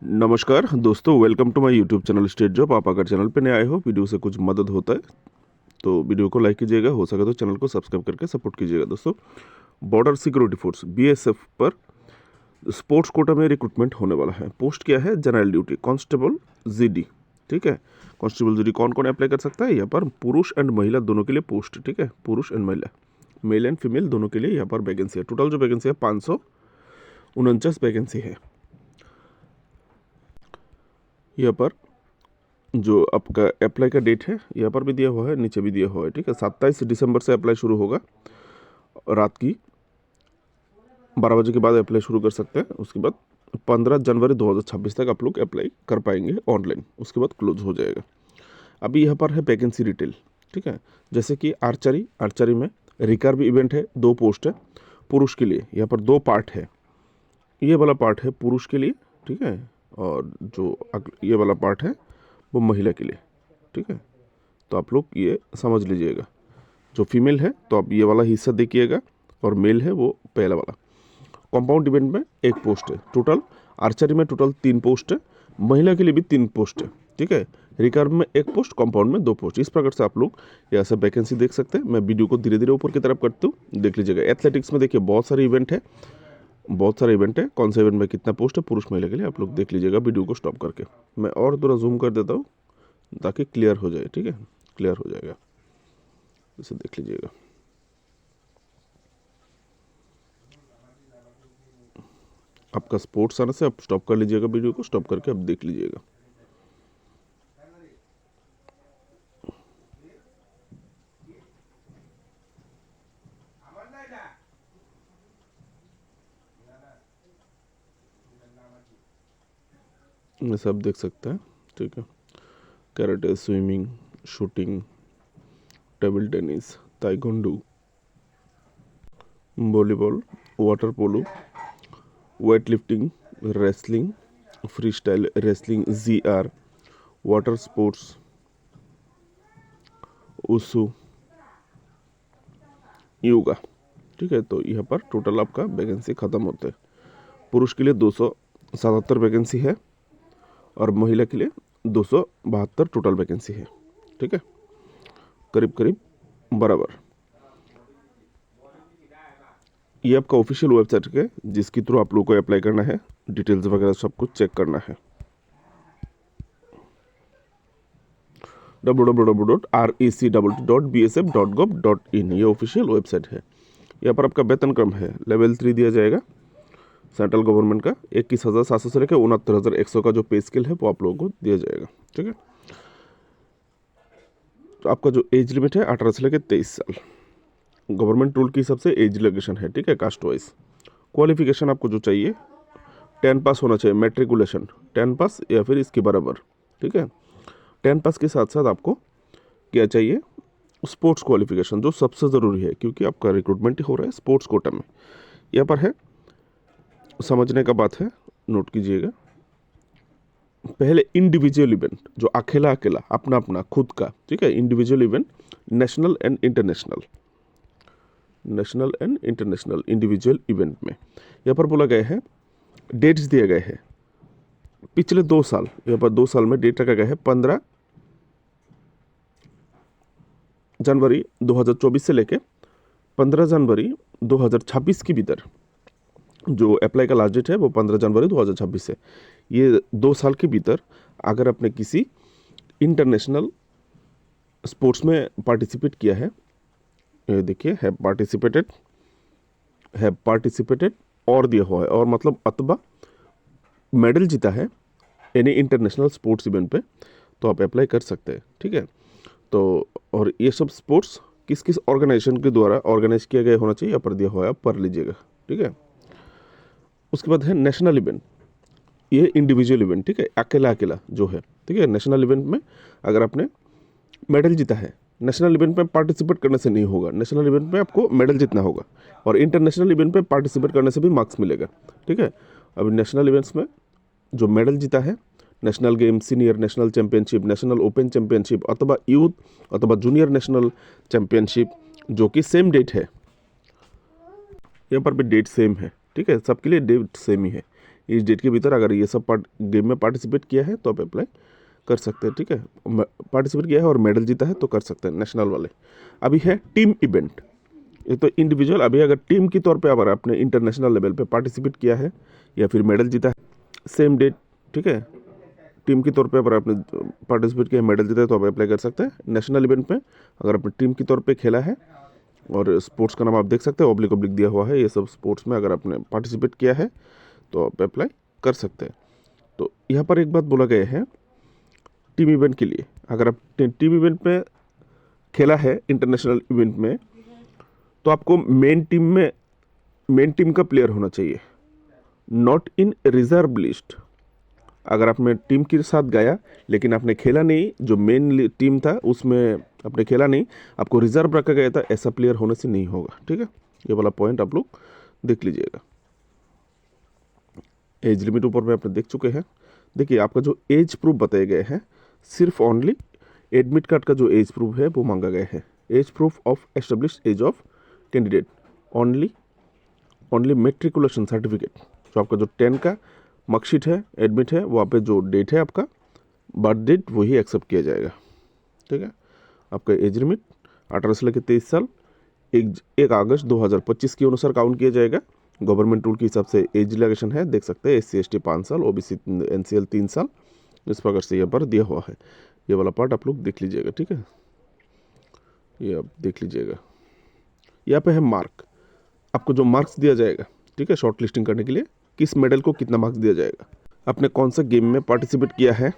नमस्कार दोस्तों, welcome to my YouTube channel state job. आप अगर चैनल पे नए आए हो, वीडियो से कुछ मदद होता है तो वीडियो को लाइक कीजिएगा, हो सके तो चैनल को सब्सक्राइब करके सपोर्ट कीजिएगा। दोस्तों, बॉर्डर सिक्योरिटी फोर्स बीएसएफ पर स्पोर्ट्स कोटा में रिक्रूटमेंट होने वाला है। पोस्ट क्या है? General duty constable GD. ठीक है, कांस्टेबल जीडी कौन कौन अप्लाई कर सकता है? यहाँ पर पुरुष एंड महिला दोनों के लिए पोस्ट। ठीक है, पुरुष एंड महिला, मेल एंड फीमेल दोनों के लिए यहाँ पर वैकेंसी है। टोटल जो वैकेंसी है 549 वैकेंसी है। यहाँ पर जो आपका अप्लाई का डेट है यहाँ पर भी दिया हुआ है, नीचे भी दिया हुआ है। ठीक है, 27 दिसंबर से अप्लाई शुरू होगा। रात की 12 बजे के बाद अप्लाई शुरू कर सकते हैं। उसके बाद 15 जनवरी 2026 तक आप लोग अप्लाई कर पाएंगे ऑनलाइन, उसके बाद क्लोज हो जाएगा। अभी यहाँ पर है वैकेंसी डिटेल। ठीक है, जैसे कि आर्चरी में रिकर्व इवेंट है, 2 पोस्ट है पुरुष के लिए। यहाँ पर 2 पार्ट है, ये वाला पार्ट है पुरुष के लिए। ठीक है, और जो ये वाला पार्ट है वो महिला के लिए। ठीक है, तो आप लोग ये समझ लीजिएगा। जो फीमेल है तो आप ये वाला हिस्सा देखिएगा, और मेल है वो पहला वाला। कंपाउंड इवेंट में 1 पोस्ट है टोटल। आर्चरी में टोटल 3 पोस्ट है, महिला के लिए भी 3 पोस्ट है। ठीक है, रिकर्व में 1 पोस्ट, कंपाउंड में 2 पोस्ट। इस प्रकार से आप लोग यहाँ से वैकेंसी देख सकते हैं। मैं वीडियो को धीरे धीरे ऊपर की तरफ करता हूँ, देख लीजिएगा। एथलेटिक्स में देखिए बहुत सारे इवेंट है, कौन सा इवेंट में कितना पोस्ट है पुरुष महिला के लिए, आप लोग देख लीजिएगा वीडियो को स्टॉप करके। मैं और थोड़ा जूम कर देता हूँ ताकि क्लियर हो जाए। ठीक है, क्लियर हो जाएगा, इसे देख लीजिएगा। आपका स्पोर्ट्स आने से आप स्टॉप कर लीजिएगा, वीडियो को स्टॉप करके आप देख लीजिएगा। ये सब देख सकते हैं। ठीक है, karate, swimming, shooting, table tennis, taekwondo, volleyball, water polo, weight lifting, wrestling, free style wrestling, GR, water sports, wushu, yoga. ठीक है, तो यहाँ पर टोटल आपका वैकेंसी ख़त्म होते हैं। पुरुष के लिए 277 वैकेंसी है, और महिला के लिए 272 टोटल वैकेंसी है। ठीक है, करीब करीब बराबर। ये आपका ऑफिशियल वेबसाइट है, जिसके थ्रू आप लोगों को अप्लाई करना है, डिटेल्स वगैरह सब कुछ चेक करना है। www.rec.bsf.gov.in ये ऑफिशियल वेबसाइट है। यहाँ पर आपका वेतन क्रम है, लेवल 3 दिया जाएगा सेंट्रल गवर्नमेंट का। 21,700 से लेकर 69,100 का जो पे स्केल है वो आप लोगों को दिया जाएगा। ठीक है, तो आपका जो एज लिमिट है 18 से लेकर 23 साल। गवर्नमेंट रूल के हिसाब से एज रिलेक्शन है। ठीक है, कास्ट वाइज। क्वालिफिकेशन आपको जो चाहिए 10 पास होना चाहिए, मेट्रिकुलेशन 10 पास या फिर इसके बराबर। ठीक है, 10 पास के साथ साथ आपको क्या चाहिए? स्पोर्ट्स क्वालिफिकेशन, जो सबसे ज़रूरी है, क्योंकि आपका रिक्रूटमेंट हो रहा है स्पोर्ट्स कोटा में। यहाँ पर है, समझने का बात है, नोट कीजिएगा। पहले इंडिविजुअल इवेंट, जो अकेला अकेला अपना अपना खुद का। ठीक है, individual event, national and international individual event में यहाँ पर बोला गया है, डेट्स दिए गए हैं पिछले 2 साल। यहाँ पर 2 साल में डेट रखा गया है 15 जनवरी 2024 से लेके 15 जनवरी 2026 के भीतर। जो अप्लाई का लास्ट डेट है वो 15 जनवरी 2026 है। ये 2 साल के भीतर अगर आपने किसी इंटरनेशनल स्पोर्ट्स में पार्टिसिपेट किया है, ये देखिए, हैव पार्टिसिपेटेड और दिया हुआ है, और मतलब अथवा मेडल जीता है एनी इंटरनेशनल स्पोर्ट्स इवेंट पे, तो आप अप्लाई कर सकते हैं। ठीक है, तो और ये सब स्पोर्ट्स किस किस ऑर्गेनाइजेशन के द्वारा ऑर्गेनाइज किया गया होना चाहिए, यहाँ पर दिया हुआ है, आप पढ़ लीजिएगा। ठीक है, उसके बाद है नेशनल इवेंट, ये इंडिविजुअल इवेंट। ठीक है, अकेला अकेला जो है। ठीक है, नेशनल इवेंट में अगर आपने मेडल जीता है, नेशनल इवेंट में पार्टिसिपेट करने से नहीं होगा, नेशनल इवेंट में आपको मेडल जीतना होगा, और इंटरनेशनल इवेंट में पार्टिसिपेट करने से भी मार्क्स मिलेगा। ठीक है, अभी नेशनल इवेंट्स में जो मेडल जीता है, national game, senior national championship, national open championship, अथवा यूथ अथवा जूनियर नेशनल चैंपियनशिप, जो कि सेम डेट है, यहाँ पर भी डेट सेम है। ठीक है, सबके लिए डेट सेम ही है। इस डेट के भीतर अगर ये सब गेम में पार्टिसिपेट किया है तो आप अप्लाई कर सकते हैं, ठीक है। पार्टिसिपेट किया है और मेडल जीता है तो कर सकते हैं नेशनल वाले। अभी है टीम इवेंट, ये तो इंडिविजुअल। अभी अगर टीम के तौर पे अगर आपने इंटरनेशनल लेवल पे पार्टिसिपेट किया है या फिर मेडल जीता है सेम डेट, ठीक है, टीम के तौर पे अगर आपने पार्टिसिपेट किया मेडल जीता है तो आप अप्लाई कर सकते हैं नेशनल इवेंट में। अगर आपने टीम के तौर पे खेला है और स्पोर्ट्स का नाम आप देख सकते हैं, ऑब्लिक ऑब्लिक दिया हुआ है, ये सब स्पोर्ट्स में अगर आपने पार्टिसिपेट किया है तो आप अप्लाई कर सकते हैं। तो यहाँ पर एक बात बोला गया है टीम इवेंट के लिए, अगर आप टीम इवेंट में खेला है इंटरनेशनल इवेंट में तो आपको मेन टीम का प्लेयर होना चाहिए, नॉट इन रिजर्व लिस्ट। अगर आपने टीम के साथ गया लेकिन आपने खेला नहीं, जो मेन टीम था उसमें आपने खेला नहीं, आपको रिजर्व रखा गया था, ऐसा प्लेयर होने से नहीं होगा, ठीक है। ये वाला पॉइंट आप लोग देख लीजिएगा। एज लिमिट ऊपर में आपने देख चुके हैं। देखिए आपका जो एज प्रूफ बताए गए हैं सिर्फ ओनली एडमिट कार्ड का जो एज प्रूफ है वो मांगा गया है। Age proof of established age of candidate only matriculation certificate, जो आपका जो 10 का मार्कशीट है, एडमिट है, वहाँ पे जो डेट है आपका बर्थ डेट वही एक्सेप्ट किया जाएगा, ठीक है। आपका एज लिमिट 18 से लेकर 23 साल 1 अगस्त 2025 के अनुसार काउंट किया जाएगा। गवर्नमेंट रूल के हिसाब से एज रिलैक्सेशन है, देख सकते हैं, SC ST 5 साल, OBC NCL 3 साल, इस प्रकार से यहाँ पर दिया हुआ है। ये वाला पार्ट आप लोग देख लीजिएगा, ठीक है, ये आप देख लीजिएगा। यहाँ पे है मार्क, आपको जो मार्क्स दिया जाएगा, ठीक है, शॉर्ट लिस्टिंग करने के लिए किस मेडल को कितना मार्क्स दिया जाएगा, आपने कौन सा गेम में पार्टिसिपेट किया है,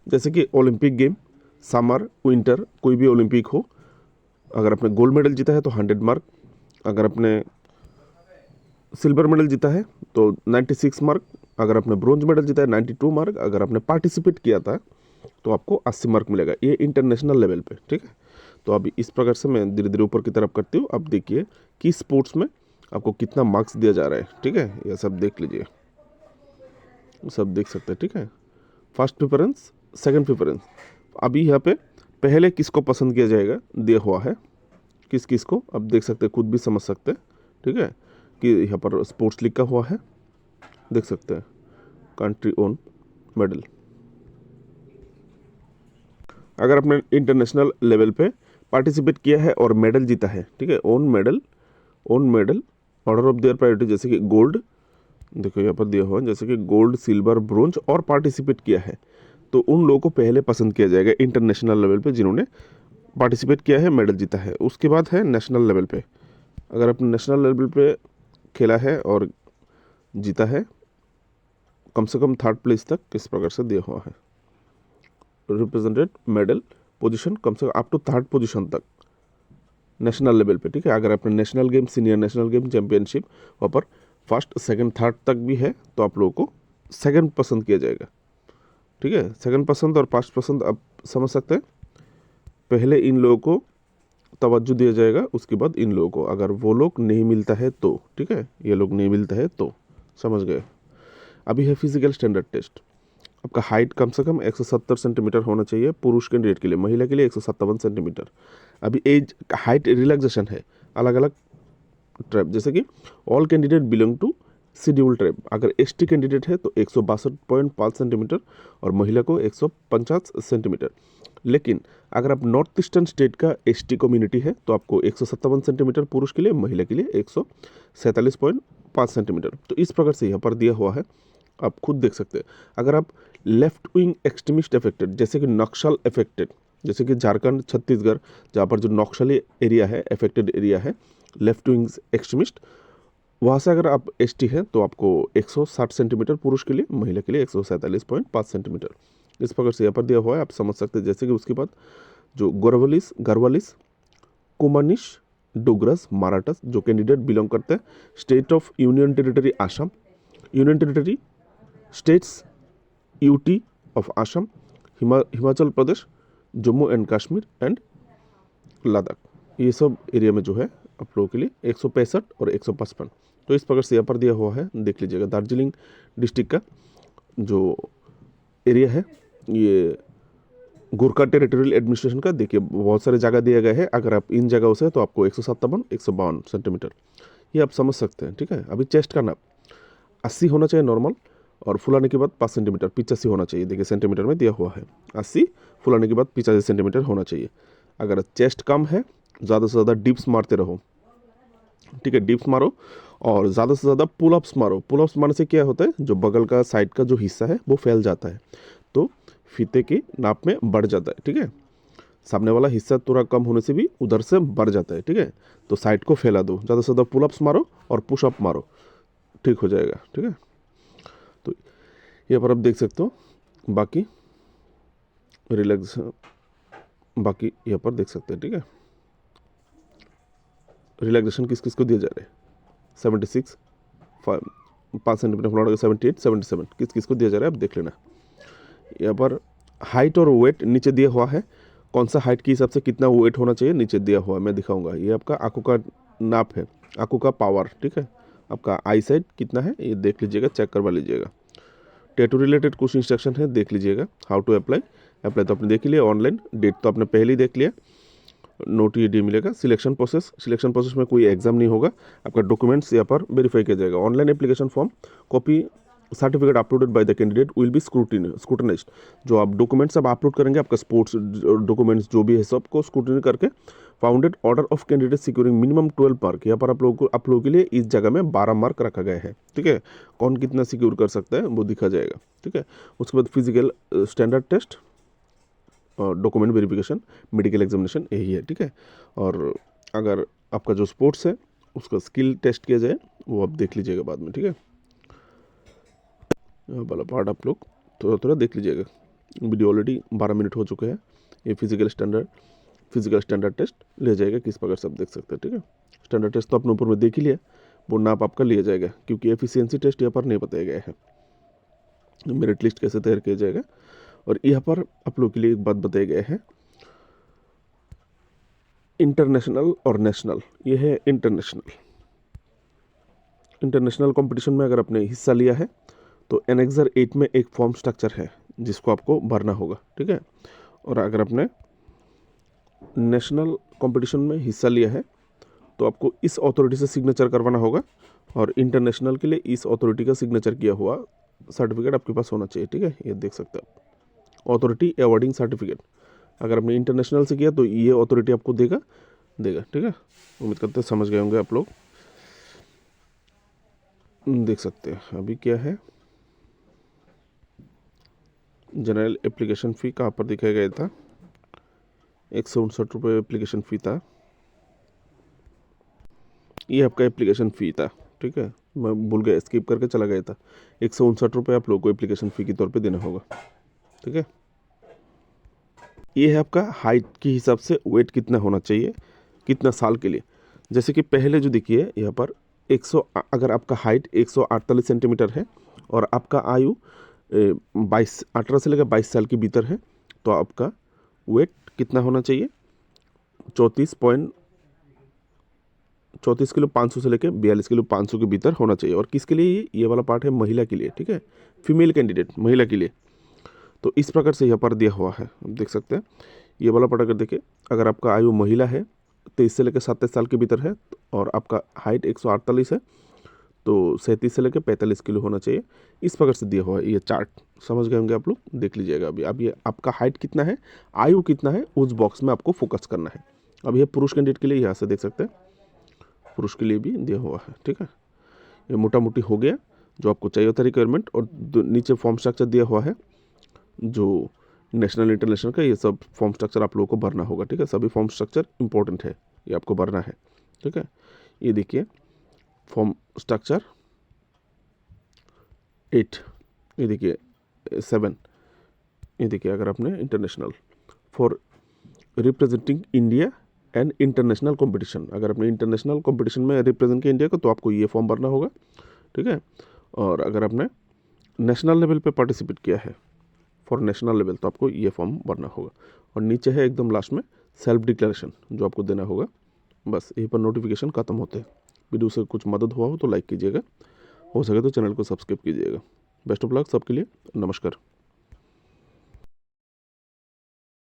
जैसे कि ओलंपिक गेम, समर, विंटर, कोई भी ओलंपिक हो। अगर आपने गोल्ड मेडल जीता है तो 100 मार्क, अगर आपने सिल्वर मेडल जीता है तो 96 मार्क, अगर आपने ब्रोंज मेडल जीता है 92 मार्क, अगर आपने पार्टिसिपेट किया था तो आपको 80 मार्क मिलेगा, ये इंटरनेशनल लेवल पे, ठीक है। तो अभी इस प्रकार से मैं धीरे धीरे ऊपर की तरफ करती हूँ। अब देखिए कि स्पोर्ट्स में आपको कितना मार्क्स दिया जा रहा है, ठीक है, ये सब देख लीजिए, सब देख सकते हैं, ठीक है। फर्स्ट प्रेफरेंस, सेकंड प्रेफरेंस, अभी यहाँ पे पहले किसको पसंद किया जाएगा दिया हुआ है, किस किस को आप देख सकते हैं, खुद भी समझ सकते हैं, ठीक है, कि यहाँ पर स्पोर्ट्स लिखा हुआ है, देख सकते हैं, कंट्री ओन मेडल। अगर आपने इंटरनेशनल लेवल पे पार्टिसिपेट किया है और मेडल जीता है, ठीक है, own medal order of their priority, जैसे कि गोल्ड, देखो यहाँ पर दिया हुआ है, जैसे कि गोल्ड, सिल्वर, ब्रोंज और पार्टिसिपेट किया है, तो उन लोगों को पहले पसंद किया जाएगा इंटरनेशनल लेवल पे जिन्होंने पार्टिसिपेट किया है, मेडल जीता है। उसके बाद है नेशनल लेवल पे, अगर आपने नेशनल लेवल पे खेला है और जीता है कम से कम 3rd प्लेस तक, किस प्रकार से दिया हुआ है, रिप्रेजेंटेड मेडल पोजीशन कम से कम अप टू 3rd पोजीशन तक नेशनल लेवल पे, ठीक है। अगर आपने national game, senior national game, championship, वहाँ पर 1st, 2nd, 3rd तक भी है तो आप लोगों को 2nd पसंद किया जाएगा, ठीक है। 2nd पसंद और 1st पसंद आप समझ सकते हैं। पहले इन लोगों को तवज्जो दिया जाएगा, उसके बाद इन लोगों को, अगर वो लोग नहीं मिलता है तो, ठीक है, ये लोग नहीं मिलता है तो, समझ गए। अभी है फिजिकल स्टैंडर्ड टेस्ट, आपका हाइट कम से कम 170 सेंटीमीटर होना चाहिए पुरुष कैंडिडेट के लिए, महिला के लिए 157 सेंटीमीटर। अभी एज हाइट रिलैक्सेशन है, अलग अलग ट्राइब, जैसे कि all candidate belong to schedule tribe, अगर ST कैंडिडेट है तो 162.5 सेंटीमीटर और महिला को 150 सेंटीमीटर। लेकिन अगर आप नॉर्थ ईस्टर्न स्टेट का ST कम्युनिटी है तो आपको 157 सेंटीमीटर पुरुष के लिए, महिला के लिए 147.5 सेंटीमीटर। तो इस प्रकार से यहाँ पर दिया हुआ है, आप खुद देख सकते हैं। अगर आप लेफ्ट विंग एक्सट्रीमिस्ट अफेक्टेड, जैसे कि नक्सल अफेक्टेड, जैसे कि झारखंड, छत्तीसगढ़, जहाँ पर जो नक्सली एरिया है, अफेक्टेड एरिया है, लेफ्ट विंग एक्सट्रीमिस्ट, वहाँ से अगर आप ST हैं तो आपको 160 सेंटीमीटर पुरुष के लिए, महिला के लिए 147.5 सेंटीमीटर। इस प्रकार से यहाँ पर दिया हुआ है, आप समझ सकते हैं। जैसे कि उसके बाद जो गरवालिस, कुमानिश, डोगरस, मराठस, जो कैंडिडेट बिलोंग करते हैं state of union territory Assam, union territory states UT of Assam, Himachal Pradesh, Jammu and Kashmir and Ladakh, ये सब एरिया में जो है आप लोगों के लिए 165 और 155। तो इस प्रकार से यहाँ पर दिया हुआ है, देख लीजिएगा। दार्जिलिंग डिस्ट्रिक्ट का जो एरिया है ये गोरखा टेरिटोरियल एडमिनिस्ट्रेशन का, देखिए बहुत सारे जगह दिया गया है, अगर आप इन जगहों से तो आपको 157, 152 सेंटीमीटर, ये आप समझ सकते हैं, ठीक है। अभी चेस्ट का नाप, 80 होना चाहिए नॉर्मल, और फुलाने के बाद 5 सेंटीमीटर 85 होना चाहिए। देखिए सेंटीमीटर में दिया हुआ है 80, फुलाने के बाद 85 सेंटीमीटर होना चाहिए। अगर चेस्ट कम है, ज़्यादा से ज़्यादा डिप्स मारते रहो, ठीक है, डिप्स मारो और ज़्यादा से ज़्यादा पुलअप्स मारो। पुलअप्स मारने से क्या होता है, जो बगल का साइड का जो हिस्सा है वो फैल जाता है, तो फीते की नाप में बढ़ जाता है, ठीक है। सामने वाला हिस्सा थोड़ा कम होने से भी उधर से बढ़ जाता है, ठीक है। तो साइड को फैला दो, ज़्यादा से ज़्यादा पुलअप्स मारो और पुशअप मारो, ठीक हो जाएगा, ठीक है। तो यहाँ पर आप देख सकते हो, बाकी रिलैक्स, बाकी यहाँ पर देख सकते हैं, ठीक है। रिलैक्सेशन किस किस को दिया जा रहा है, 76, 5 सेंटीमीटर फुलाने का 78, 77 किस किस को दिया जा रहा है, आप देख लेना। यहाँ पर हाइट और वेट नीचे दिया हुआ है, कौन सा हाइट के हिसाब से कितना वेट होना चाहिए नीचे दिया हुआ है, मैं दिखाऊंगा। ये आपका आंखों का नाप है, आंखों का पावर, ठीक है। आपका आई साइट कितना है ये देख लीजिएगा, चेक करवा लीजिएगा। टैटू रिलेटेड कुछ इंस्ट्रक्शन है, देख लीजिएगा। हाउ टू अप्लाई, अप्लाई तो आपने देख लिया, ऑनलाइन डेट तो आपने पहले ही देख लिया, नोट ये मिलेगा। सिलेक्शन प्रोसेस, सिलेक्शन प्रोसेस में कोई एग्जाम नहीं होगा, आपका डॉक्यूमेंट्स यहाँ पर वेरीफाई किया जाएगा। Online application form, copy certificate uploaded by the candidate will be scrutinised. जो आप डॉक्यूमेंट्स अब अपलोड करेंगे, आपका स्पोर्ट्स डॉक्यूमेंट्स जो भी है सबको स्क्रूटिनी करके founded order of candidate securing minimum 12 mark. यहाँ पर आप लोगों के लिए इस जगह में 12 मार्क रखा गया है, ठीक है। कौन कितना सिक्योर कर सकता है वो दिखा जाएगा, ठीक है। उसके बाद physical standard test, document verification, medical examination, यही है, ठीक है। और अगर आपका जो स्पोर्ट्स है उसका स्किल टेस्ट किया जाए, वो आप देख लीजिएगा बाद में, ठीक है। वाला पार्ट आप लोग थोड़ा थोड़ा देख लीजिएगा। वीडियो ऑलरेडी 12 मिनट हो चुके हैं। ये फिजिकल स्टैंडर्ड टेस्ट लिया जाएगा किस प्रकार से आप देख सकते हैं, ठीक है। स्टैंडर्ड टेस्ट तो आपने ऊपर में देख ही लिया, वो नाप आपका लिया जाएगा, क्योंकि एफिशिएंसी टेस्ट यहाँ पर नहीं बताया गया है, मेरिट लिस्ट कैसे तैयार किया जाएगा। और यहाँ पर आप लोग के लिए एक बात बताया गया है, इंटरनेशनल और नेशनल। ये है इंटरनेशनल कंपटीशन में अगर आपने हिस्सा लिया है तो एनेक्सर 8 में एक फॉर्म स्ट्रक्चर है जिसको आपको भरना होगा, ठीक है। और अगर आपने नेशनल कंपटीशन में हिस्सा लिया है तो आपको इस अथॉरिटी से सिग्नेचर करवाना होगा, और इंटरनेशनल के लिए इस अथॉरिटी का सिग्नेचर किया हुआ सर्टिफिकेट आपके पास होना चाहिए, ठीक है। ये देख सकते हैं आप, अथॉरिटी अवार्डिंग सर्टिफिकेट। अगर आपने इंटरनेशनल से किया तो ये अथॉरिटी आपको देगा, ठीक है। उम्मीद करते हैं समझ गए होंगे आप लोग। देख सकते हैं अभी क्या है, जनरल एप्लीकेशन फ़ी कहाँ पर दिखाया गया था, 159 रुपये एप्लीकेशन फ़ी था। ये आपका एप्लीकेशन फ़ी था, ठीक है, मैं भूल गया, स्किप करके चला गया था। 159 रुपये आप लोगों को एप्लीकेशन फ़ी के तौर पे देना होगा, ठीक है। ये है आपका हाइट के हिसाब से वेट कितना होना चाहिए, कितना साल के लिए। जैसे कि पहले जो देखिए यहाँ पर अगर आपका हाइट 148 सेंटीमीटर है और आपका आयु 18 से लेकर 22 साल के भीतर है, तो आपका वेट कितना होना चाहिए, 34 किलो 500 से लेकर 42 किलो 500 के भीतर होना चाहिए। और किसके लिए, ये वाला पार्ट है महिला के लिए, ठीक है, फीमेल कैंडिडेट महिला के लिए। तो इस प्रकार से यहाँ पर दिया हुआ है, आप देख सकते हैं। ये वाला पार्ट अगर देखिए, अगर आपका आयु महिला है 23 से लेकर 27 साल के भीतर है और आपका हाइट 148 है, तो 37 से लेकर 45 किलो होना चाहिए। इस प्रकार से दिया हुआ है ये चार्ट, समझ गए होंगे आप लोग, देख लीजिएगा। अब ये आपका हाइट कितना है, आयु कितना है, उस बॉक्स में आपको फोकस करना है। अब ये पुरुष कैंडिडेट के लिए यहाँ से देख सकते हैं, पुरुष के लिए भी दिया हुआ है, ठीक है। ये मोटा मोटी हो गया जो आपको चाहिए था रिक्वायरमेंट। और नीचे फॉर्म स्ट्रक्चर दिया हुआ है जो नेशनल इंटरनेशनल का, ये सब फॉर्म स्ट्रक्चर आप लोगों को भरना होगा, ठीक है। सभी फॉर्म स्ट्रक्चर इंपॉर्टेंट है, ये आपको भरना है, ठीक है। ये देखिए फॉर्म स्ट्रक्चर 8, ये देखिए 7, ये देखिए अगर आपने international for representing India and international competition, अगर आपने इंटरनेशनल कंपटीशन में रिप्रेजेंट किया इंडिया को, तो आपको ये फॉर्म भरना होगा, ठीक है। और अगर आपने नेशनल लेवल पे पार्टिसिपेट किया है फॉर नेशनल लेवल, तो आपको ये फॉर्म भरना होगा। और नीचे है एकदम लास्ट में सेल्फ डिक्लेरेशन जो आपको देना होगा। बस यहीं पर नोटिफिकेशन खत्म होते हैं। वीडियो से कुछ मदद हुआ हो तो लाइक कीजिएगा, हो सके तो चैनल को सब्सक्राइब कीजिएगा। बेस्ट ऑफ लक सबके लिए, नमस्कार।